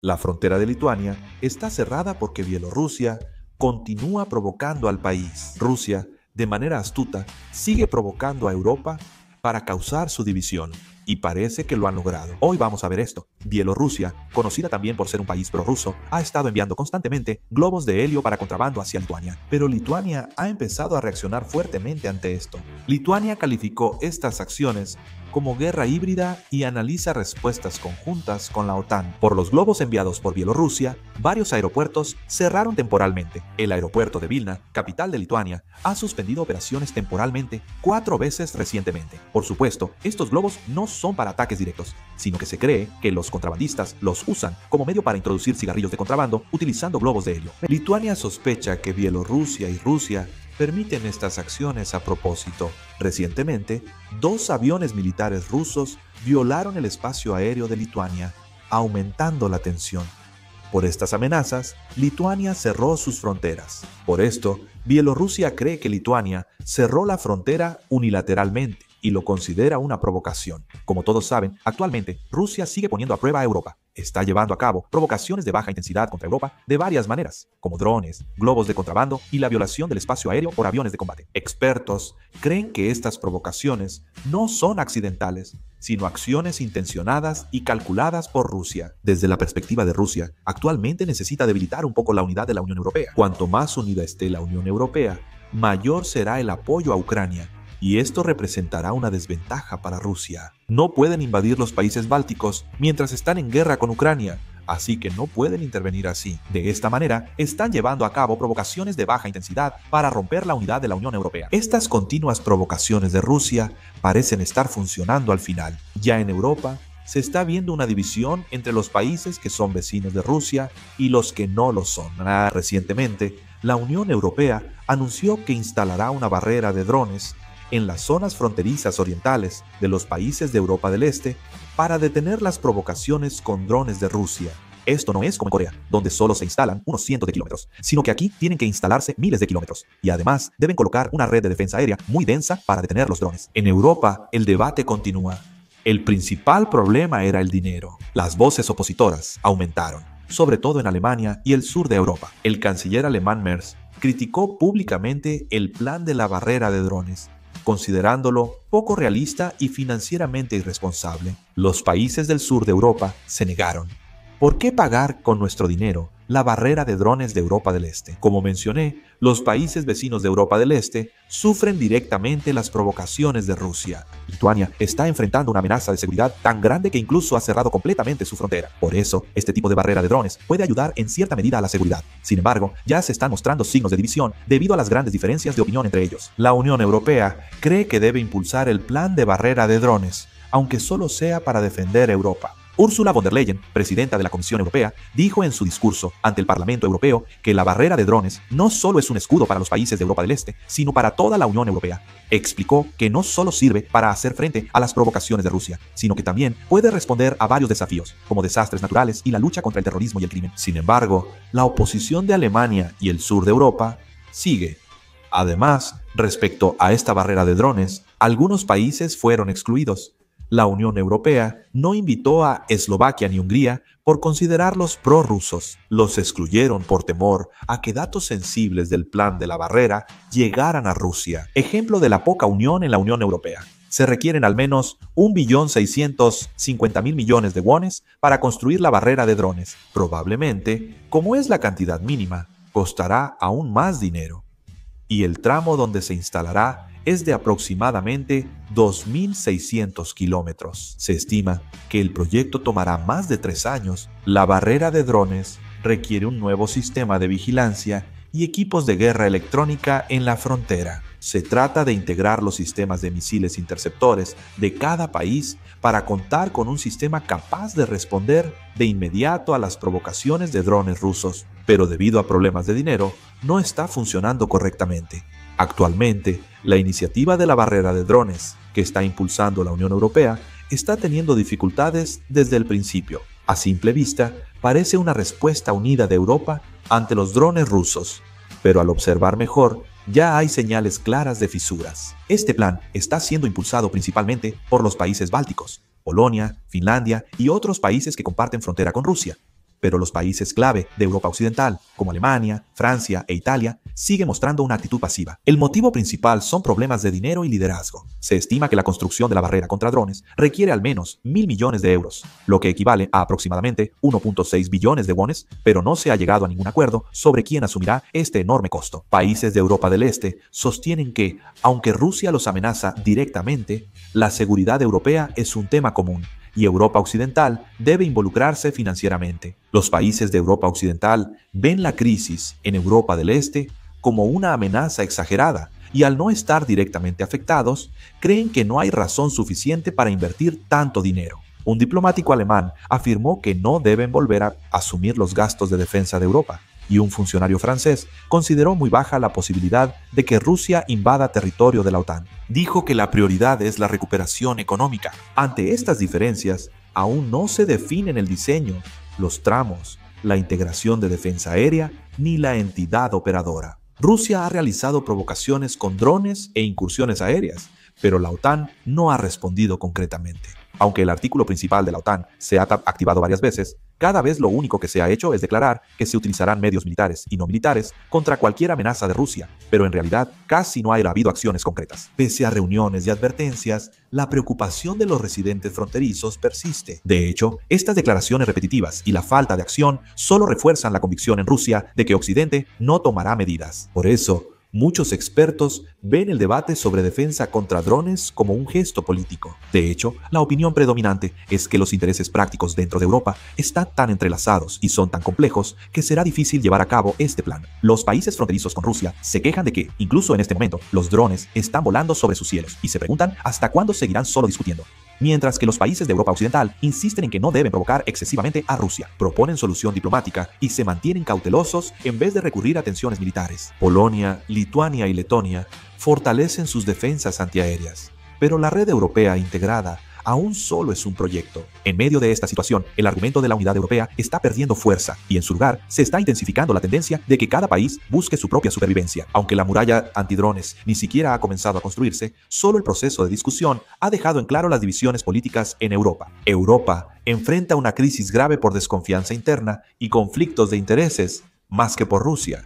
La frontera de Lituania está cerrada porque Bielorrusia continúa provocando al país. Rusia, de manera astuta, sigue provocando a Europa para causar su división. Y parece que lo han logrado. Hoy vamos a ver esto. Bielorrusia, conocida también por ser un país prorruso, ha estado enviando constantemente globos de helio para contrabando hacia Lituania. Pero Lituania ha empezado a reaccionar fuertemente ante esto. Lituania calificó estas acciones como guerra híbrida y analiza respuestas conjuntas con la OTAN. Por los globos enviados por Bielorrusia, varios aeropuertos cerraron temporalmente. El aeropuerto de Vilna, capital de Lituania, ha suspendido operaciones temporalmente 4 veces recientemente. Por supuesto, estos globos no son para ataques directos, sino que se cree que los contrabandistas los usan como medio para introducir cigarrillos de contrabando utilizando globos de helio. Lituania sospecha que Bielorrusia y Rusia permiten estas acciones a propósito. Recientemente, 2 aviones militares rusos violaron el espacio aéreo de Lituania, aumentando la tensión. Por estas amenazas, Lituania cerró sus fronteras. Por esto, Bielorrusia cree que Lituania cerró la frontera unilateralmente y lo considera una provocación. Como todos saben, actualmente Rusia sigue poniendo a prueba a Europa. Está llevando a cabo provocaciones de baja intensidad contra Europa de varias maneras, como drones, globos de contrabando y la violación del espacio aéreo por aviones de combate. Expertos creen que estas provocaciones no son accidentales, sino acciones intencionadas y calculadas por Rusia. Desde la perspectiva de Rusia, actualmente necesita debilitar un poco la unidad de la Unión Europea. Cuanto más unida esté la Unión Europea, mayor será el apoyo a Ucrania, y esto representará una desventaja para Rusia. No pueden invadir los países bálticos mientras están en guerra con Ucrania, así que no pueden intervenir así. De esta manera, están llevando a cabo provocaciones de baja intensidad para romper la unidad de la Unión Europea. Estas continuas provocaciones de Rusia parecen estar funcionando al final. Ya en Europa, se está viendo una división entre los países que son vecinos de Rusia y los que no lo son. Recientemente, la Unión Europea anunció que instalará una barrera de drones en las zonas fronterizas orientales de los países de Europa del Este para detener las provocaciones con drones de Rusia. Esto no es como en Corea, donde solo se instalan unos cientos de kilómetros, sino que aquí tienen que instalarse miles de kilómetros, y además deben colocar una red de defensa aérea muy densa para detener los drones. En Europa, el debate continúa. El principal problema era el dinero. Las voces opositoras aumentaron, sobre todo en Alemania y el sur de Europa. El canciller alemán Merz criticó públicamente el plan de la barrera de drones, considerándolo poco realista y financieramente irresponsable. Los países del sur de Europa se negaron. ¿Por qué pagar con nuestro dinero la barrera de drones de Europa del Este? Como mencioné, los países vecinos de Europa del Este sufren directamente las provocaciones de Rusia. Lituania está enfrentando una amenaza de seguridad tan grande que incluso ha cerrado completamente su frontera. Por eso, este tipo de barrera de drones puede ayudar en cierta medida a la seguridad. Sin embargo, ya se están mostrando signos de división debido a las grandes diferencias de opinión entre ellos. La Unión Europea cree que debe impulsar el plan de barrera de drones, aunque solo sea para defender Europa. Ursula von der Leyen, presidenta de la Comisión Europea, dijo en su discurso ante el Parlamento Europeo que la barrera de drones no solo es un escudo para los países de Europa del Este, sino para toda la Unión Europea. Explicó que no solo sirve para hacer frente a las provocaciones de Rusia, sino que también puede responder a varios desafíos, como desastres naturales y la lucha contra el terrorismo y el crimen. Sin embargo, la oposición de Alemania y el sur de Europa sigue. Además, respecto a esta barrera de drones, algunos países fueron excluidos. La Unión Europea no invitó a Eslovaquia ni Hungría por considerarlos prorrusos. Los excluyeron por temor a que datos sensibles del plan de la barrera llegaran a Rusia. Ejemplo de la poca unión en la Unión Europea. Se requieren al menos 1.650.000 millones de wones para construir la barrera de drones. Probablemente, como es la cantidad mínima, costará aún más dinero. Y el tramo donde se instalará es de aproximadamente 2.600 kilómetros. Se estima que el proyecto tomará más de 3 años. La barrera de drones requiere un nuevo sistema de vigilancia y equipos de guerra electrónica en la frontera. Se trata de integrar los sistemas de misiles interceptores de cada país para contar con un sistema capaz de responder de inmediato a las provocaciones de drones rusos. Pero debido a problemas de dinero, no está funcionando correctamente. Actualmente, la iniciativa de la barrera de drones, que está impulsando la Unión Europea, está teniendo dificultades desde el principio. A simple vista, parece una respuesta unida de Europa ante los drones rusos, pero al observar mejor, ya hay señales claras de fisuras. Este plan está siendo impulsado principalmente por los países bálticos, Polonia, Finlandia y otros países que comparten frontera con Rusia. pero los países clave de Europa Occidental, como Alemania, Francia e Italia, siguen mostrando una actitud pasiva. El motivo principal son problemas de dinero y liderazgo. Se estima que la construcción de la barrera contra drones requiere al menos 1.000 millones de euros, lo que equivale a aproximadamente 1.6 billones de wones, pero no se ha llegado a ningún acuerdo sobre quién asumirá este enorme costo. Países de Europa del Este sostienen que, aunque Rusia los amenaza directamente, la seguridad europea es un tema común y Europa Occidental debe involucrarse financieramente. Los países de Europa Occidental ven la crisis en Europa del Este como una amenaza exagerada y al no estar directamente afectados, creen que no hay razón suficiente para invertir tanto dinero. Un diplomático alemán afirmó que no deben volver a asumir los gastos de defensa de Europa, y un funcionario francés consideró muy baja la posibilidad de que Rusia invada territorio de la OTAN. Dijo que la prioridad es la recuperación económica. Ante estas diferencias, aún no se definen el diseño, los tramos, la integración de defensa aérea ni la entidad operadora. Rusia ha realizado provocaciones con drones e incursiones aéreas, pero la OTAN no ha respondido concretamente. Aunque el artículo principal de la OTAN se ha activado varias veces, cada vez lo único que se ha hecho es declarar que se utilizarán medios militares y no militares contra cualquier amenaza de Rusia, pero en realidad casi no ha habido acciones concretas. Pese a reuniones y advertencias, la preocupación de los residentes fronterizos persiste. De hecho, estas declaraciones repetitivas y la falta de acción solo refuerzan la convicción en Rusia de que Occidente no tomará medidas. Por eso, muchos expertos ven el debate sobre defensa contra drones como un gesto político. De hecho, la opinión predominante es que los intereses prácticos dentro de Europa están tan entrelazados y son tan complejos que será difícil llevar a cabo este plan. Los países fronterizos con Rusia se quejan de que, incluso en este momento, los drones están volando sobre sus cielos y se preguntan hasta cuándo seguirán solo discutiendo. Mientras que los países de Europa Occidental insisten en que no deben provocar excesivamente a Rusia, proponen solución diplomática y se mantienen cautelosos en vez de recurrir a tensiones militares. Polonia, Lituania y Letonia fortalecen sus defensas antiaéreas, pero la red europea integrada aún solo es un proyecto. En medio de esta situación, el argumento de la unidad europea está perdiendo fuerza y en su lugar se está intensificando la tendencia de que cada país busque su propia supervivencia. Aunque la muralla antidrones ni siquiera ha comenzado a construirse, solo el proceso de discusión ha dejado en claro las divisiones políticas en Europa. Europa enfrenta una crisis grave por desconfianza interna y conflictos de intereses más que por Rusia.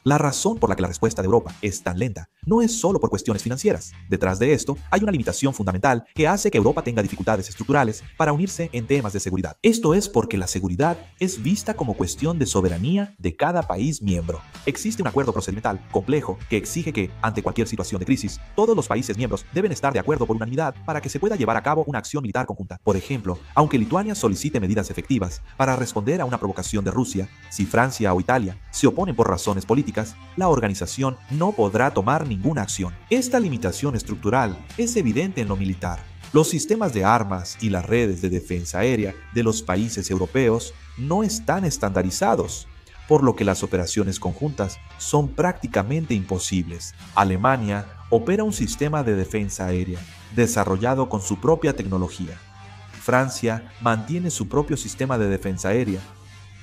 La razón por la que la respuesta de Europa es tan lenta no es solo por cuestiones financieras. Detrás de esto hay una limitación fundamental que hace que Europa tenga dificultades estructurales para unirse en temas de seguridad. Esto es porque la seguridad es vista como cuestión de soberanía de cada país miembro. Existe un acuerdo procedimental complejo que exige que, ante cualquier situación de crisis, todos los países miembros deben estar de acuerdo por unanimidad para que se pueda llevar a cabo una acción militar conjunta. Por ejemplo, aunque Lituania solicite medidas efectivas para responder a una provocación de Rusia, si Francia o Italia se oponen por razones políticas, la organización no podrá tomar ninguna acción. Esta limitación estructural es evidente en lo militar. Los sistemas de armas y las redes de defensa aérea de los países europeos no están estandarizados, por lo que las operaciones conjuntas son prácticamente imposibles. Alemania opera un sistema de defensa aérea desarrollado con su propia tecnología. Francia mantiene su propio sistema de defensa aérea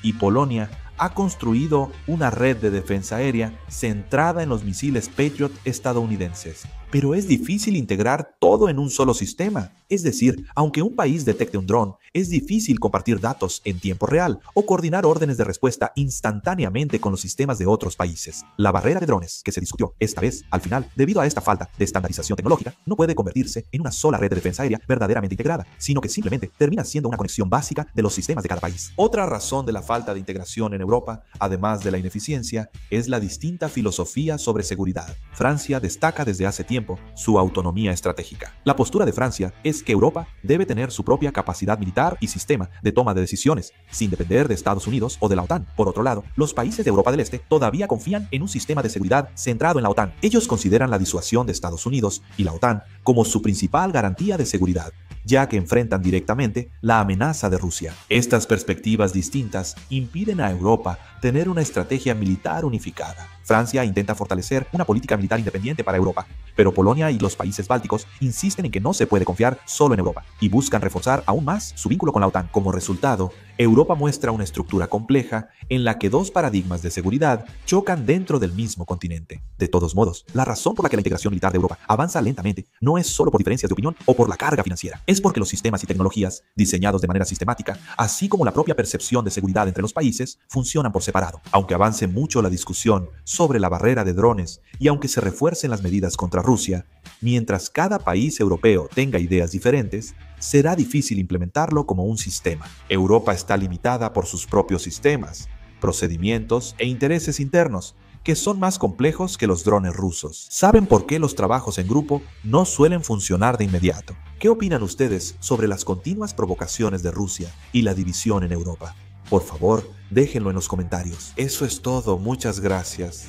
y Polonia ha construido una red de defensa aérea centrada en los misiles Patriot estadounidenses. Pero es difícil integrar todo en un solo sistema. Es decir, aunque un país detecte un dron, es difícil compartir datos en tiempo real o coordinar órdenes de respuesta instantáneamente con los sistemas de otros países. La barrera de drones que se discutió esta vez, al final, debido a esta falta de estandarización tecnológica, no puede convertirse en una sola red de defensa aérea verdaderamente integrada, sino que simplemente termina siendo una conexión básica de los sistemas de cada país. Otra razón de la falta de integración en Europa, además de la ineficiencia, es la distinta filosofía sobre seguridad. Francia destaca desde hace tiempo su autonomía estratégica. La postura de Francia es que Europa debe tener su propia capacidad militar y sistema de toma de decisiones, sin depender de Estados Unidos o de la OTAN. Por otro lado, los países de Europa del Este todavía confían en un sistema de seguridad centrado en la OTAN. Ellos consideran la disuasión de Estados Unidos y la OTAN como su principal garantía de seguridad, ya que enfrentan directamente la amenaza de Rusia. Estas perspectivas distintas impiden a Europa tener una estrategia militar unificada. Francia intenta fortalecer una política militar independiente para Europa, pero Polonia y los países bálticos insisten en que no se puede confiar solo en Europa y buscan reforzar aún más su vínculo con la OTAN. Como resultado, Europa muestra una estructura compleja en la que dos paradigmas de seguridad chocan dentro del mismo continente. De todos modos, la razón por la que la integración militar de Europa avanza lentamente no no es solo por diferencias de opinión o por la carga financiera. Es porque los sistemas y tecnologías, diseñados de manera sistemática, así como la propia percepción de seguridad entre los países, funcionan por separado. Aunque avance mucho la discusión sobre la barrera de drones y aunque se refuercen las medidas contra Rusia, mientras cada país europeo tenga ideas diferentes, será difícil implementarlo como un sistema. Europa está limitada por sus propios sistemas, procedimientos e intereses internos, que son más complejos que los drones rusos. ¿Saben por qué los trabajos en grupo no suelen funcionar de inmediato? ¿Qué opinan ustedes sobre las continuas provocaciones de Rusia y la división en Europa? Por favor, déjenlo en los comentarios. Eso es todo, muchas gracias.